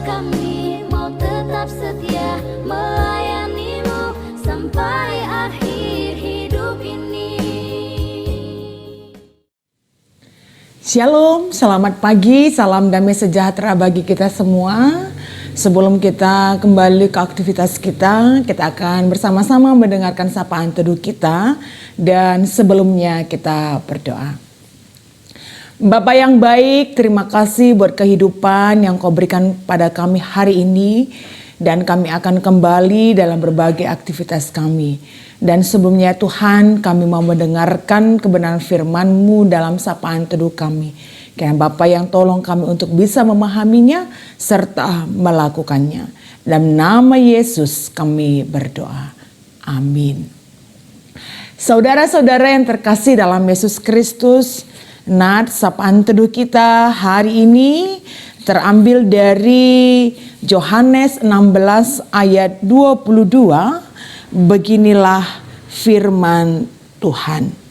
kami mau tetap setia melayanimu sampai akhir hidup ini. Shalom, selamat pagi, salam damai sejahtera bagi kita semua. Sebelum kita kembali ke aktivitas kita akan bersama-sama mendengarkan sapaan teduh kita. Dan sebelumnya kita berdoa. Bapa yang baik, terima kasih buat kehidupan yang Kau berikan pada kami hari ini. Dan kami akan kembali dalam berbagai aktivitas kami. Dan sebelumnya Tuhan, kami mau mendengarkan kebenaran firman-Mu dalam sapaan teduh kami. Kiranya Bapa yang tolong kami untuk bisa memahaminya serta melakukannya. Dalam nama Yesus kami berdoa. Amin. Saudara-saudara yang terkasih dalam Yesus Kristus, sapaan teduh kita hari ini terambil dari Yohanes 16 ayat 22. Beginilah firman Tuhan.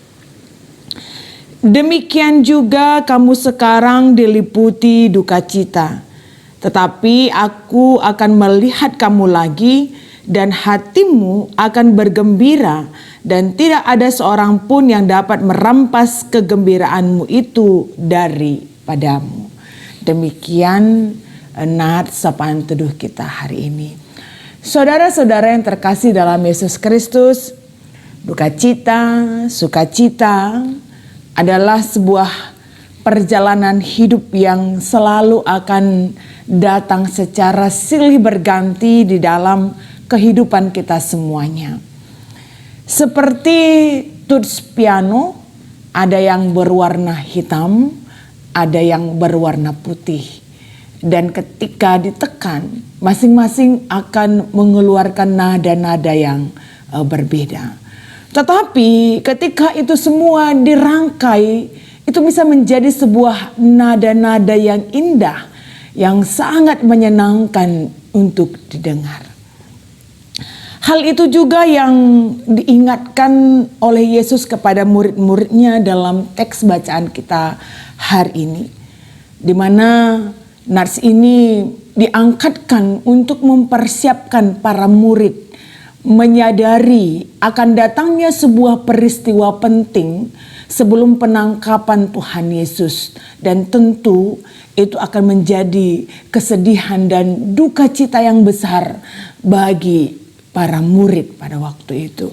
Demikian juga kamu sekarang diliputi duka cita, tetapi aku akan melihat kamu lagi dan hatimu akan bergembira dan tidak ada seorang pun yang dapat merampas kegembiraanmu itu daripadamu. Demikian sapaan teduh kita hari ini. Saudara-saudara yang terkasih dalam Yesus Kristus, duka cita, sukacita adalah sebuah perjalanan hidup yang selalu akan datang secara silih berganti di dalam kehidupan kita semuanya. Seperti tuts piano, ada yang berwarna hitam, ada yang berwarna putih. Dan ketika ditekan, masing-masing akan mengeluarkan nada-nada yang berbeda. Tetapi ketika itu semua dirangkai, itu bisa menjadi sebuah nada-nada yang indah, yang sangat menyenangkan untuk didengar. Hal itu juga yang diingatkan oleh Yesus kepada murid-muridnya dalam teks bacaan kita hari ini. Di mana nats ini diangkatkan untuk mempersiapkan para murid menyadari akan datangnya sebuah peristiwa penting sebelum penangkapan Tuhan Yesus. Dan tentu itu akan menjadi kesedihan dan duka cita yang besar bagi para murid pada waktu itu.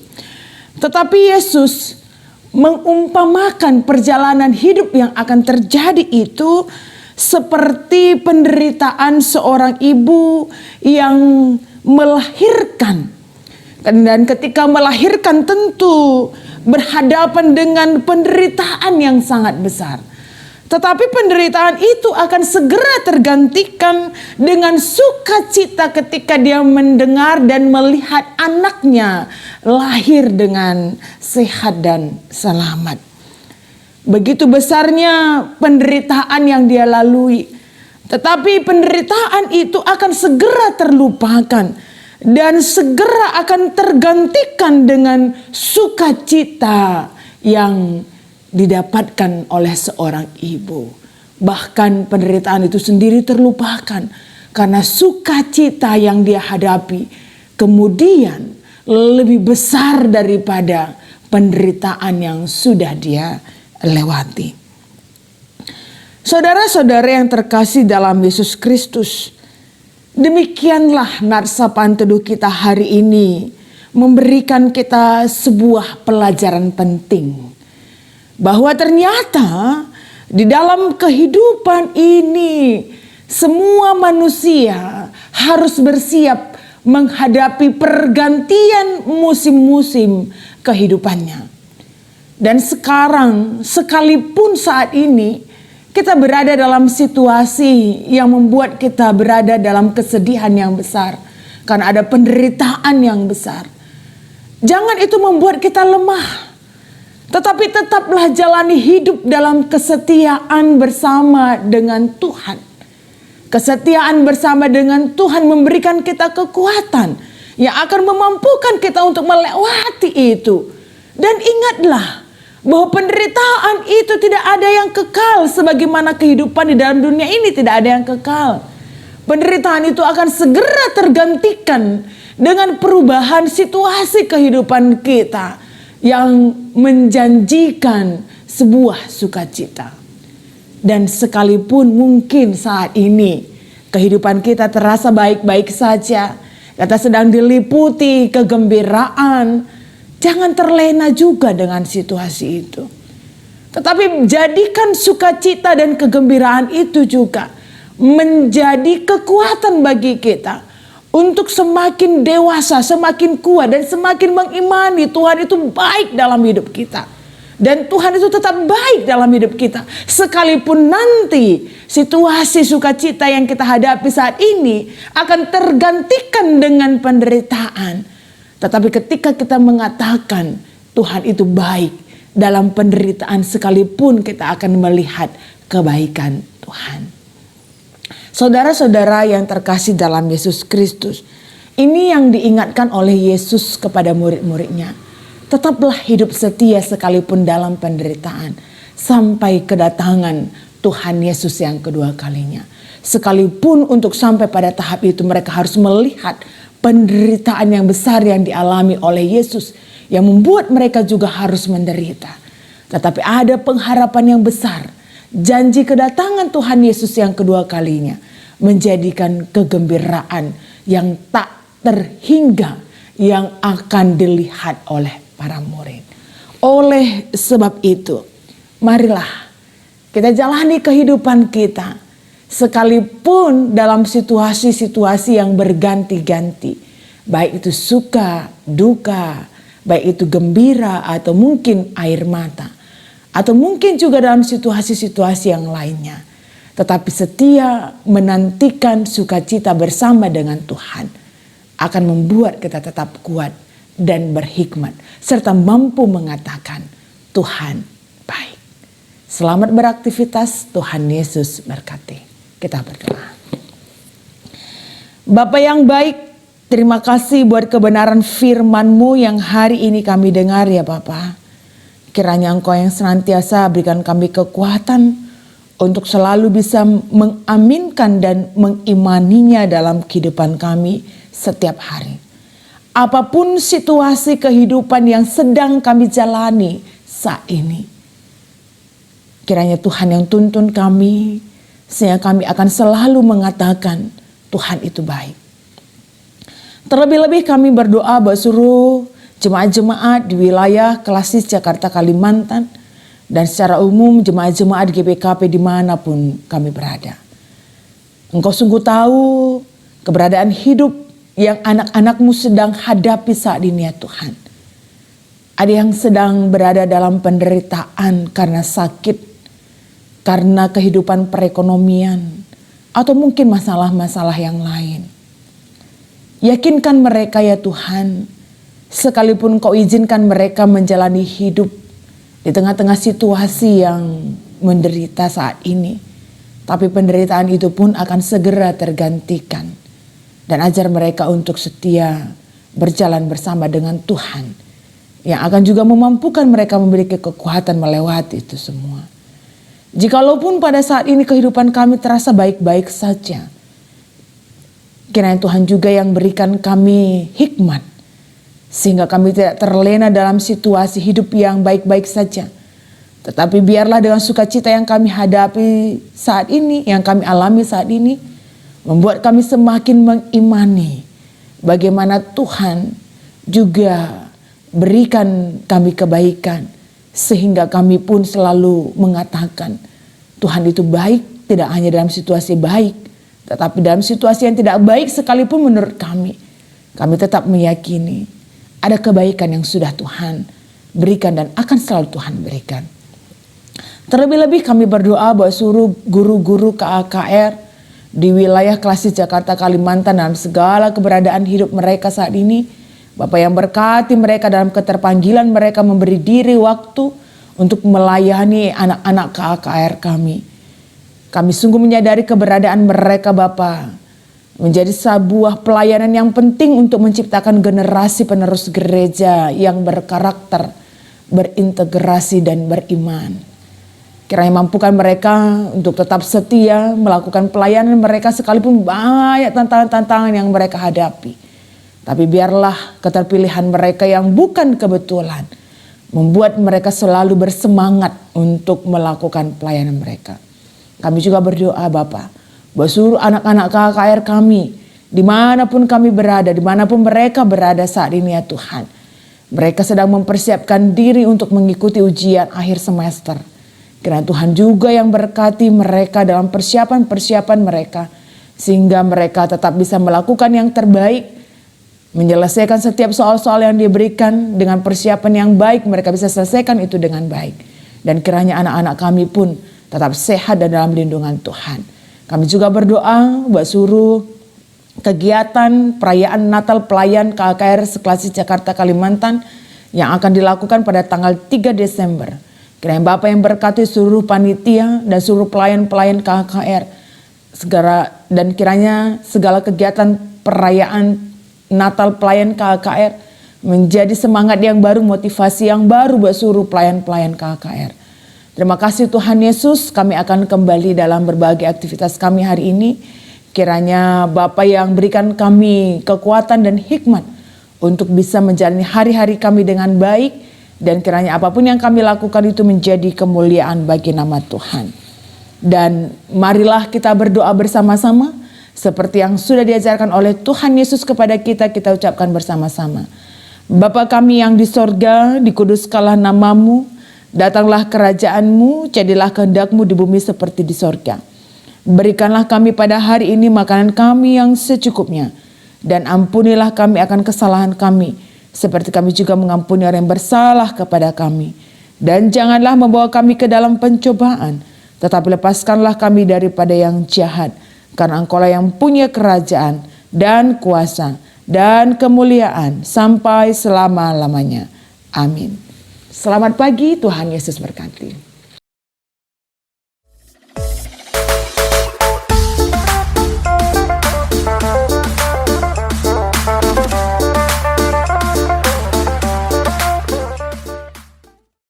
Tetapi Yesus mengumpamakan perjalanan hidup yang akan terjadi itu seperti penderitaan seorang ibu yang melahirkan. Dan ketika melahirkan tentu berhadapan dengan penderitaan yang sangat besar. Tetapi penderitaan itu akan segera tergantikan dengan sukacita ketika dia mendengar dan melihat anaknya lahir dengan sehat dan selamat. Begitu besarnya penderitaan yang dia lalui. Tetapi penderitaan itu akan segera terlupakan. Dan segera akan tergantikan dengan sukacita yang didapatkan oleh seorang ibu. Bahkan penderitaan itu sendiri terlupakan karena sukacita yang dia hadapi kemudian lebih besar daripada penderitaan yang sudah dia lewati. Saudara-saudara yang terkasih dalam Yesus Kristus, demikianlah sapaan teduh kita hari ini memberikan kita sebuah pelajaran penting. Bahwa ternyata di dalam kehidupan ini semua manusia harus bersiap menghadapi pergantian musim-musim kehidupannya. Dan sekarang sekalipun saat ini kita berada dalam situasi yang membuat kita berada dalam kesedihan yang besar. Karena ada penderitaan yang besar. Jangan itu membuat kita lemah. Tetapi tetaplah jalani hidup dalam kesetiaan bersama dengan Tuhan. Kesetiaan bersama dengan Tuhan memberikan kita kekuatan yang akan memampukan kita untuk melewati itu. Dan ingatlah bahwa penderitaan itu tidak ada yang kekal, sebagaimana kehidupan di dalam dunia ini tidak ada yang kekal. penderitaan itu akan segera tergantikan dengan perubahan situasi kehidupan kita yang menjanjikan sebuah sukacita. Dan sekalipun mungkin saat ini kehidupan kita terasa baik-baik saja, kita sedang diliputi kegembiraan, jangan terlena juga dengan situasi itu. Tetapi jadikan sukacita dan kegembiraan itu juga menjadi kekuatan bagi kita untuk semakin dewasa, semakin kuat, dan semakin mengimani Tuhan itu baik dalam hidup kita. Dan Tuhan itu tetap baik dalam hidup kita. Sekalipun nanti situasi sukacita yang kita hadapi saat ini akan tergantikan dengan penderitaan. Tetapi ketika kita mengatakan Tuhan itu baik, dalam penderitaan sekalipun kita akan melihat kebaikan Tuhan. Saudara-saudara yang terkasih dalam Yesus Kristus, ini yang diingatkan oleh Yesus kepada murid-muridnya. Tetaplah hidup setia sekalipun dalam penderitaan sampai kedatangan Tuhan Yesus yang kedua kalinya. Sekalipun untuk sampai pada tahap itu mereka harus melihat penderitaan yang besar yang dialami oleh Yesus, yang membuat mereka juga harus menderita. Tetapi ada pengharapan yang besar. Janji kedatangan Tuhan Yesus yang kedua kalinya menjadikan kegembiraan yang tak terhingga yang akan dilihat oleh para murid. Oleh sebab itu, marilah kita jalani kehidupan kita sekalipun dalam situasi-situasi yang berganti-ganti. Baik itu suka, duka, baik itu gembira atau mungkin air mata. Atau mungkin juga dalam situasi-situasi yang lainnya. Tetapi setia menantikan sukacita bersama dengan Tuhan akan membuat kita tetap kuat dan berhikmat. Serta mampu mengatakan Tuhan baik. Selamat beraktivitas, Tuhan Yesus berkati. Kita berdoa. Bapa yang baik, terima kasih buat kebenaran firman-Mu yang hari ini kami dengar ya Bapa. Kiranya Engkau yang senantiasa berikan kami kekuatan untuk selalu bisa mengaminkan dan mengimaninya dalam kehidupan kami setiap hari. Apapun situasi kehidupan yang sedang kami jalani saat ini, kiranya Tuhan yang tuntun kami, sehingga kami akan selalu mengatakan Tuhan itu baik. Terlebih-lebih kami berdoa buat seluruh jemaat-jemaat di wilayah Klasis Jakarta Kalimantan dan secara umum jemaat-jemaat GPKP dimanapun kami berada. Engkau sungguh tahu keberadaan hidup yang anak-anak-Mu sedang hadapi saat ini ya Tuhan. Ada yang sedang berada dalam penderitaan karena sakit, karena kehidupan perekonomian, atau mungkin masalah-masalah yang lain. Yakinkan mereka ya Tuhan, sekalipun Kau izinkan mereka menjalani hidup di tengah-tengah situasi yang menderita saat ini. Tapi penderitaan itu pun akan segera tergantikan. Dan ajar mereka untuk setia berjalan bersama dengan Tuhan. Yang akan juga memampukan mereka memiliki kekuatan melewati itu semua. Jikalaupun pada saat ini kehidupan kami terasa baik-baik saja, kiranya Tuhan juga yang berikan kami hikmat, sehingga kami tidak terlena dalam situasi hidup yang baik-baik saja. Tetapi biarlah dengan sukacita yang kami hadapi saat ini, yang kami alami saat ini, membuat kami semakin mengimani bagaimana Tuhan juga berikan kami kebaikan. Sehingga kami pun selalu mengatakan Tuhan itu baik, tidak hanya dalam situasi baik, tetapi dalam situasi yang tidak baik sekalipun menurut kami. Kami tetap meyakini ada kebaikan yang sudah Tuhan berikan dan akan selalu Tuhan berikan. Terlebih-lebih kami berdoa buat seluruh guru-guru KAKR di wilayah Klasis Jakarta Kalimantan dalam segala keberadaan hidup mereka saat ini. Bapak yang berkati mereka dalam keterpanggilan mereka memberi diri waktu untuk melayani anak-anak KAKR kami. Kami sungguh menyadari keberadaan mereka Bapak menjadi sebuah pelayanan yang penting untuk menciptakan generasi penerus gereja yang berkarakter, berintegrasi dan beriman. Kiranya mampukan mereka untuk tetap setia melakukan pelayanan mereka sekalipun banyak tantangan-tantangan yang mereka hadapi. Tapi biarlah keterpilihan mereka yang bukan kebetulan membuat mereka selalu bersemangat untuk melakukan pelayanan mereka. Kami juga berdoa Bapa, buat seluruh anak-anak KKR kami, dimanapun kami berada, dimanapun mereka berada saat ini ya Tuhan. Mereka sedang mempersiapkan diri untuk mengikuti ujian akhir semester. Kiranya Tuhan juga yang berkati mereka dalam persiapan-persiapan mereka, sehingga mereka tetap bisa melakukan yang terbaik, menyelesaikan setiap soal-soal yang diberikan dengan persiapan yang baik, mereka bisa selesaikan itu dengan baik. Dan kiranya anak-anak kami pun tetap sehat dan dalam lindungan Tuhan. Kami juga berdoa buat seluruh kegiatan perayaan Natal pelayan KKR Seklasi Jakarta Kalimantan yang akan dilakukan pada tanggal 3 Desember. Kiranya Bapak yang berkati seluruh panitia dan seluruh pelayan-pelayan KKR dan kiranya segala kegiatan perayaan Natal pelayan KKR menjadi semangat yang baru, motivasi yang baru buat seluruh pelayan-pelayan KKR. Terima kasih Tuhan Yesus, kami akan kembali dalam berbagai aktivitas kami hari ini. Kiranya Bapa yang berikan kami kekuatan dan hikmat untuk bisa menjalani hari-hari kami dengan baik. Dan kiranya apapun yang kami lakukan itu menjadi kemuliaan bagi nama Tuhan. Dan marilah kita berdoa bersama-sama. Seperti yang sudah diajarkan oleh Tuhan Yesus kepada kita, kita ucapkan bersama-sama. Bapa kami yang di sorga, dikuduskanlah namamu. Datanglah kerajaanmu, jadilah kehendak-Mu di bumi seperti di sorga. Berikanlah kami pada hari ini makanan kami yang secukupnya. Dan ampunilah kami akan kesalahan kami, seperti kami juga mengampuni orang yang bersalah kepada kami. Dan janganlah membawa kami ke dalam pencobaan, tetapi lepaskanlah kami daripada yang jahat. Karena Engkaulah yang punya kerajaan dan kuasa dan kemuliaan sampai selama-lamanya. Amin. Selamat pagi, Tuhan Yesus berkati.